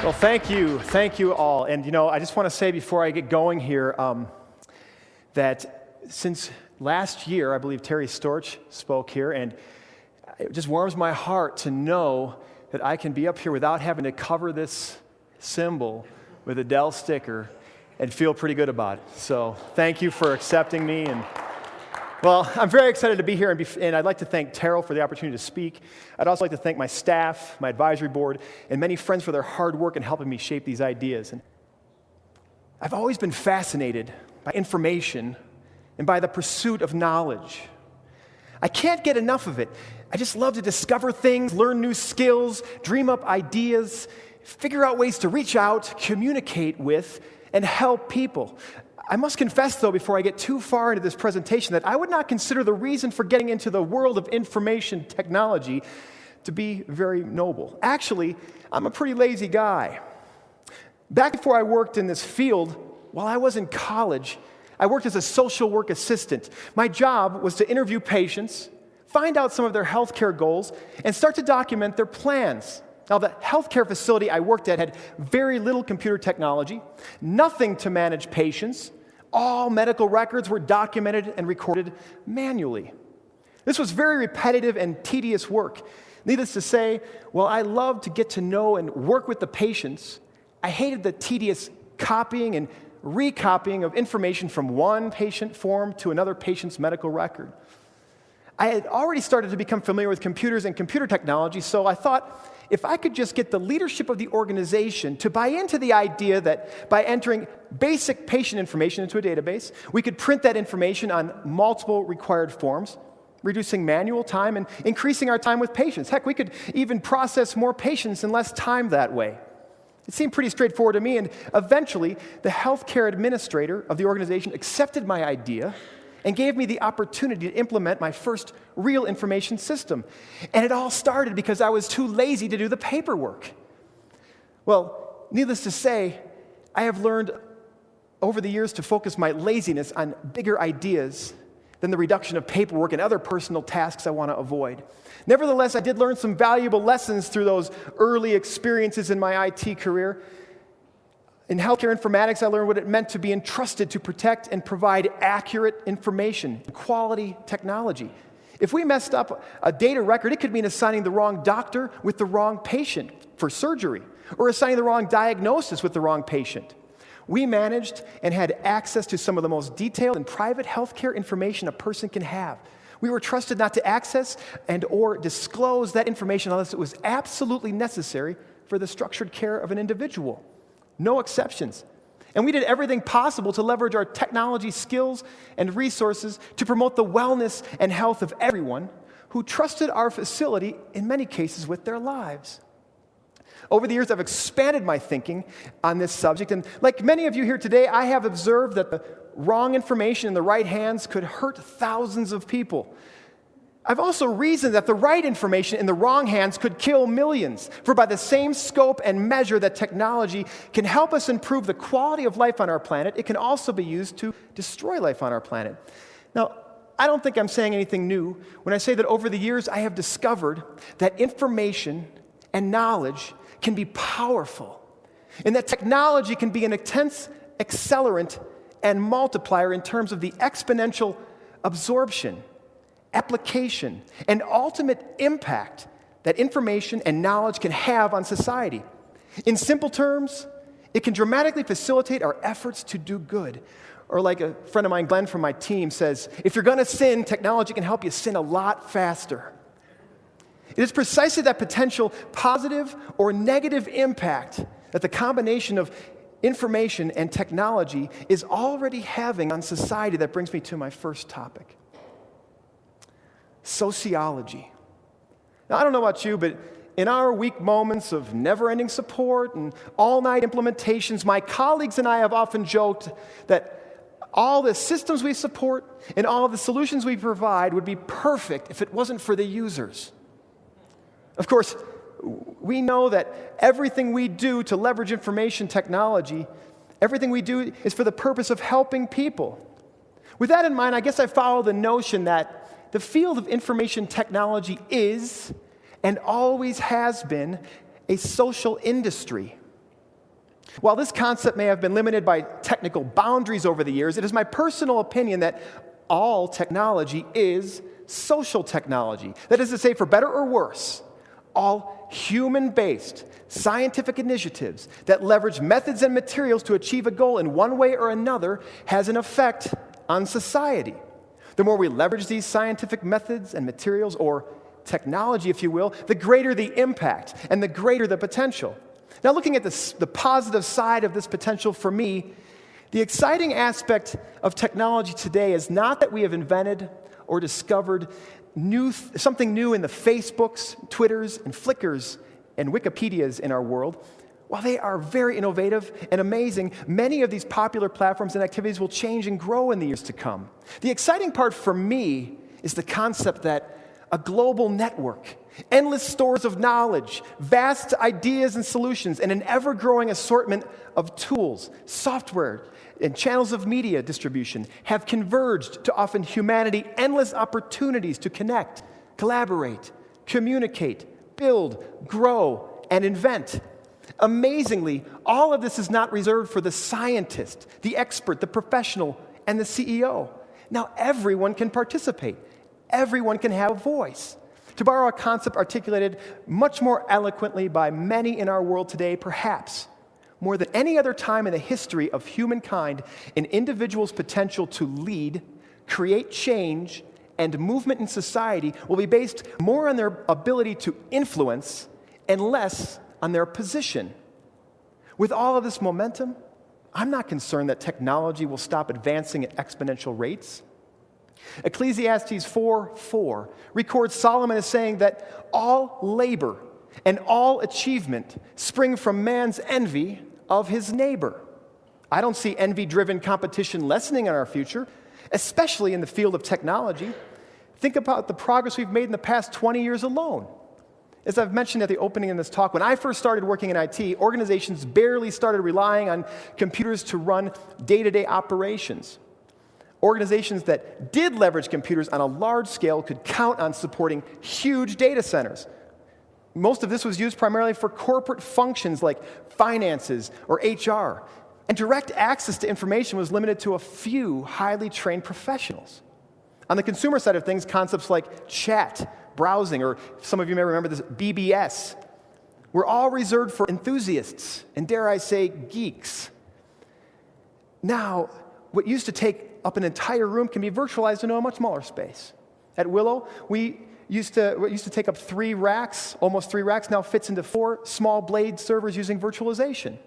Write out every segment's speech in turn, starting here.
Well, thank you all. And I just want to say before I get going here that since last year, I believe Terry Storch spoke here, and it just warms my heart to know that I can be up here without having to cover this symbol with a Dell sticker and feel pretty good about it. So thank you for accepting me. And well, I'm very excited to be here, and I'd like to thank Terrell for the opportunity to speak. I'd also like to thank my staff, my advisory board, and many friends for their hard work in helping me shape these ideas. And I've always been fascinated by information and by the pursuit of knowledge. I can't get enough of it. I just love to discover things, learn new skills, dream up ideas, figure out ways to reach out, communicate with, and help people. I must confess, though, before I get too far into this presentation, that I would not consider the reason for getting into the world of information technology to be very noble. Actually, I'm a pretty lazy guy. Back before I worked in this field, while I was in college, I worked as a social work assistant. My job was to interview patients, find out some of their healthcare goals, and start to document their plans. Now, the healthcare facility I worked at had very little computer technology, nothing to manage patients. All medical records were documented and recorded manually. This was very repetitive and tedious work. Needless to say, while I loved to get to know and work with the patients, I hated the tedious copying and recopying of information from one patient form to another patient's medical record. I had already started to become familiar with computers and computer technology, so I thought if I could just get the leadership of the organization to buy into the idea that by entering basic patient information into a database, we could print that information on multiple required forms, reducing manual time and increasing our time with patients. Heck, we could even process more patients in less time that way. It seemed pretty straightforward to me, and eventually the healthcare administrator of the organization accepted my idea and gave me the opportunity to implement my first real information system. And it all started because I was too lazy to do the paperwork. Well, needless to say, I have learned over the years to focus my laziness on bigger ideas than the reduction of paperwork and other personal tasks I want to avoid. Nevertheless, I did learn some valuable lessons through those early experiences in my IT career. In healthcare informatics, I learned what it meant to be entrusted to protect and provide accurate information, quality technology. If we messed up a data record, it could mean assigning the wrong doctor with the wrong patient for surgery, or assigning the wrong diagnosis with the wrong patient. We managed and had access to some of the most detailed and private healthcare information a person can have. We were trusted not to access and or disclose that information unless it was absolutely necessary for the structured care of an individual. No exceptions. And we did everything possible to leverage our technology skills and resources to promote the wellness and health of everyone who trusted our facility, in many cases, with their lives. Over the years, I've expanded my thinking on this subject, and like many of you here today, I have observed that the wrong information in the right hands could hurt thousands of people. I've also reasoned that the right information in the wrong hands could kill millions, for by the same scope and measure that technology can help us improve the quality of life on our planet, it can also be used to destroy life on our planet. Now, I don't think I'm saying anything new when I say that over the years I have discovered that information and knowledge can be powerful, and that technology can be an intense accelerant and multiplier in terms of the exponential absorption, application, and ultimate impact that information and knowledge can have on society. In simple terms, it can dramatically facilitate our efforts to do good. Or like a friend of mine, Glenn from my team, says, if you're going to sin, technology can help you sin a lot faster. It is precisely that potential positive or negative impact that the combination of information and technology is already having on society that brings me to my first topic. Sociology. Now, I don't know about you, but in our weak moments of never-ending support and all-night implementations, my colleagues and I have often joked that all the systems we support and all of the solutions we provide would be perfect if it wasn't for the users. Of course, we know that everything we do to leverage information technology, everything we do is for the purpose of helping people. With that in mind, I guess I follow the notion that the field of information technology is and always has been a social industry. While this concept may have been limited by technical boundaries over the years, it is my personal opinion that all technology is social technology. That is to say, for better or worse, all human-based scientific initiatives that leverage methods and materials to achieve a goal in one way or another has an effect on society. The more we leverage these scientific methods and materials, or technology, if you will, the greater the impact and the greater the potential. Now, looking at the positive side of this potential for me, the exciting aspect of technology today is not that we have invented or discovered something new in the Facebooks, Twitters, and Flickrs and Wikipedias in our world. While they are very innovative and amazing, many of these popular platforms and activities will change and grow in the years to come. The exciting part for me is the concept that a global network, endless stores of knowledge, vast ideas and solutions, and an ever-growing assortment of tools, software, and channels of media distribution have converged to offer humanity endless opportunities to connect, collaborate, communicate, build, grow, and invent. Amazingly, all of this is not reserved for the scientist, the expert, the professional, and the CEO. Now everyone can participate. Everyone can have a voice. To borrow a concept articulated much more eloquently by many in our world today, perhaps more than any other time in the history of humankind, an individual's potential to lead, create change, and movement in society will be based more on their ability to influence and less on their position. With all of this momentum, I'm not concerned that technology will stop advancing at exponential rates. Ecclesiastes 4:4 records Solomon as saying that all labor and all achievement spring from man's envy of his neighbor. I don't see envy-driven competition lessening in our future, especially in the field of technology. Think about the progress we've made in the past 20 years alone. As I've mentioned at the opening in this talk, when I first started working in IT, organizations barely started relying on computers to run day-to-day operations. Organizations that did leverage computers on a large scale could count on supporting huge data centers. Most of this was used primarily for corporate functions like finances or HR, and direct access to information was limited to a few highly trained professionals. On the consumer side of things, concepts like chat, browsing, or some of you may remember this, BBS, were all reserved for enthusiasts and, dare I say, geeks. Now, what used to take up an entire room can be virtualized into a much smaller space. At Willow, what used to take up 3 racks, almost 3 racks, now fits into 4 small blade servers using virtualization.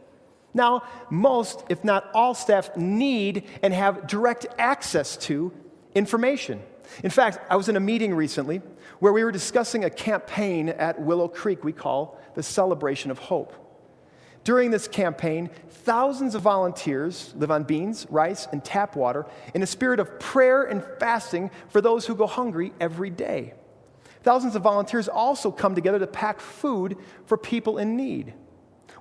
Now, most, if not all staff need and have direct access to information. In fact, I was in a meeting recently where we were discussing a campaign at Willow Creek we call the Celebration of Hope. During this campaign, thousands of volunteers live on beans, rice, and tap water in a spirit of prayer and fasting for those who go hungry every day. Thousands of volunteers also come together to pack food for people in need.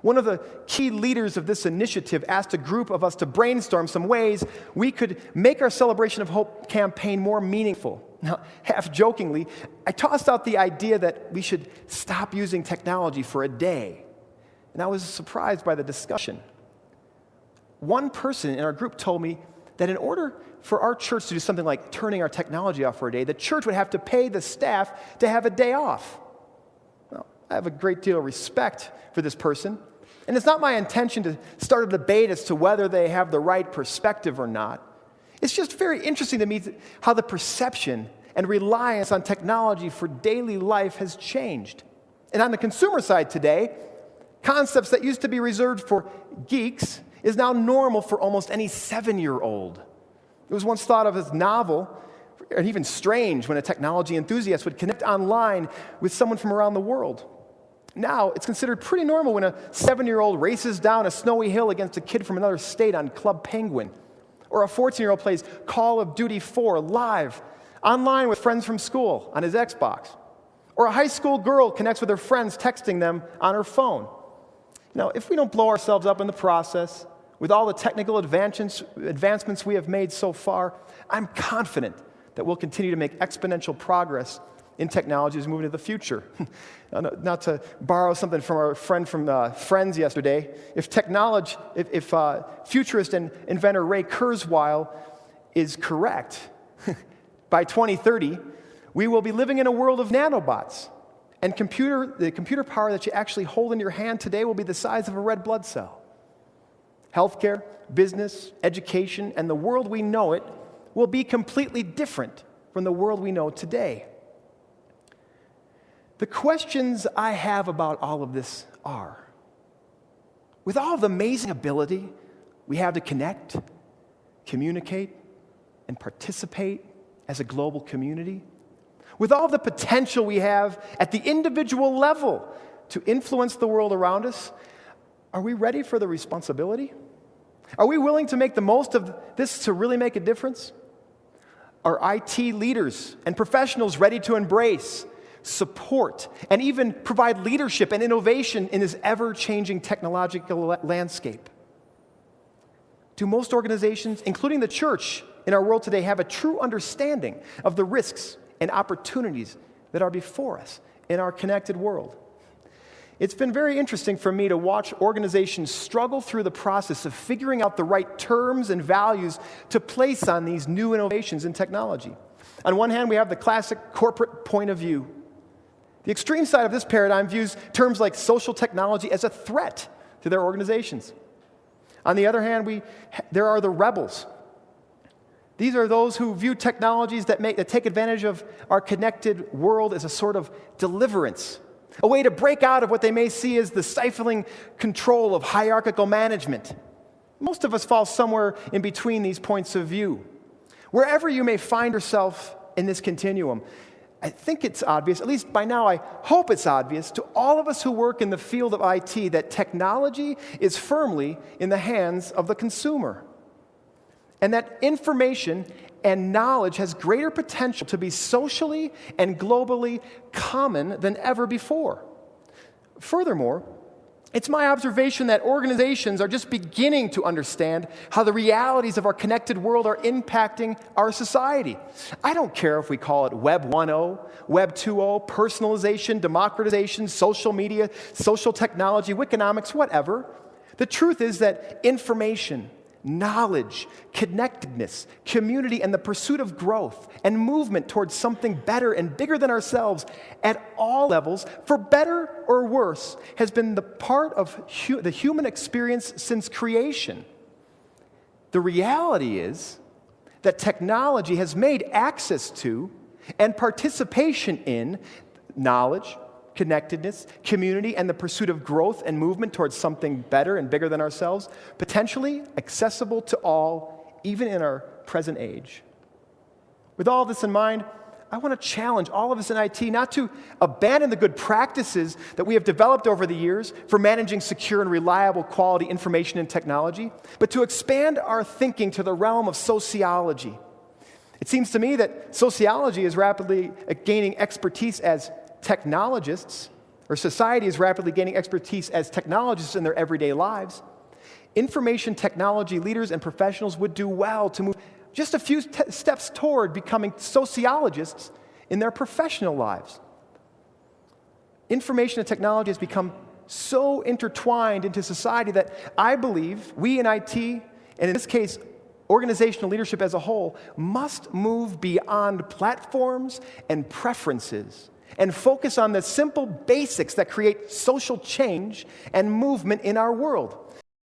One of the key leaders of this initiative asked a group of us to brainstorm some ways we could make our Celebration of Hope campaign more meaningful. Now, half jokingly, I tossed out the idea that we should stop using technology for a day. And I was surprised by the discussion. One person in our group told me that in order for our church to do something like turning our technology off for a day, the church would have to pay the staff to have a day off. Well, I have a great deal of respect for this person, and it's not my intention to start a debate as to whether they have the right perspective or not. It's just very interesting to me how the perception and reliance on technology for daily life has changed. And on the consumer side today, concepts that used to be reserved for geeks is now normal for almost any 7-year-old. It was once thought of as novel and even strange when a technology enthusiast would connect online with someone from around the world. Now, it's considered pretty normal when a 7-year-old races down a snowy hill against a kid from another state on Club Penguin, or a 14-year-old plays Call of Duty 4 live online with friends from school on his Xbox, or a high school girl connects with her friends texting them on her phone. Now, if we don't blow ourselves up in the process, with all the technical advancements we have made so far, I'm confident that we'll continue to make exponential progress in technology is moving to the future. Not to borrow something from our friend from Friends yesterday, if futurist and inventor Ray Kurzweil is correct, by 2030, we will be living in a world of nanobots. And the computer power that you actually hold in your hand today will be the size of a red blood cell. Healthcare, business, education, and the world we know it will be completely different from the world we know today. The questions I have about all of this are, with all the amazing ability we have to connect, communicate, and participate as a global community, with all the potential we have at the individual level to influence the world around us, are we ready for the responsibility? Are we willing to make the most of this to really make a difference? Are IT leaders and professionals ready to embrace, support, and even provide leadership and innovation in this ever-changing technological landscape? Do most organizations, including the church in our world today, have a true understanding of the risks and opportunities that are before us in our connected world? It's been very interesting for me to watch organizations struggle through the process of figuring out the right terms and values to place on these new innovations in technology. On one hand, we have the classic corporate point of view. The extreme side of this paradigm views terms like social technology as a threat to their organizations. On the other hand, there are the rebels. These are those who view technologies that take advantage of our connected world as a sort of deliverance, a way to break out of what they may see as the stifling control of hierarchical management. Most of us fall somewhere in between these points of view. Wherever you may find yourself in this continuum, I think it's obvious, at least by now I hope it's obvious, to all of us who work in the field of IT that technology is firmly in the hands of the consumer, and that information and knowledge has greater potential to be socially and globally common than ever before. Furthermore, it's my observation that organizations are just beginning to understand how the realities of our connected world are impacting our society. I don't care if we call it Web 1.0, Web 2.0, personalization, democratization, social media, social technology, Wikinomics, whatever. The truth is that information, knowledge, connectedness, community, and the pursuit of growth and movement towards something better and bigger than ourselves at all levels, for better or worse, has been the part of the human experience since creation. The reality is that technology has made access to and participation in knowledge, connectedness, community, and the pursuit of growth and movement towards something better and bigger than ourselves, potentially accessible to all, even in our present age. With all this in mind, I want to challenge all of us in IT not to abandon the good practices that we have developed over the years for managing secure and reliable quality information and technology, but to expand our thinking to the realm of sociology. It seems to me that sociology is rapidly gaining expertise as technologists, or society is rapidly gaining expertise as technologists in their everyday lives. Information technology leaders and professionals would do well to move just a few steps toward becoming sociologists in their professional lives. Information and technology has become so intertwined into society that I believe we in IT, and in this case, organizational leadership as a whole, must move beyond platforms and preferences and focus on the simple basics that create social change and movement in our world.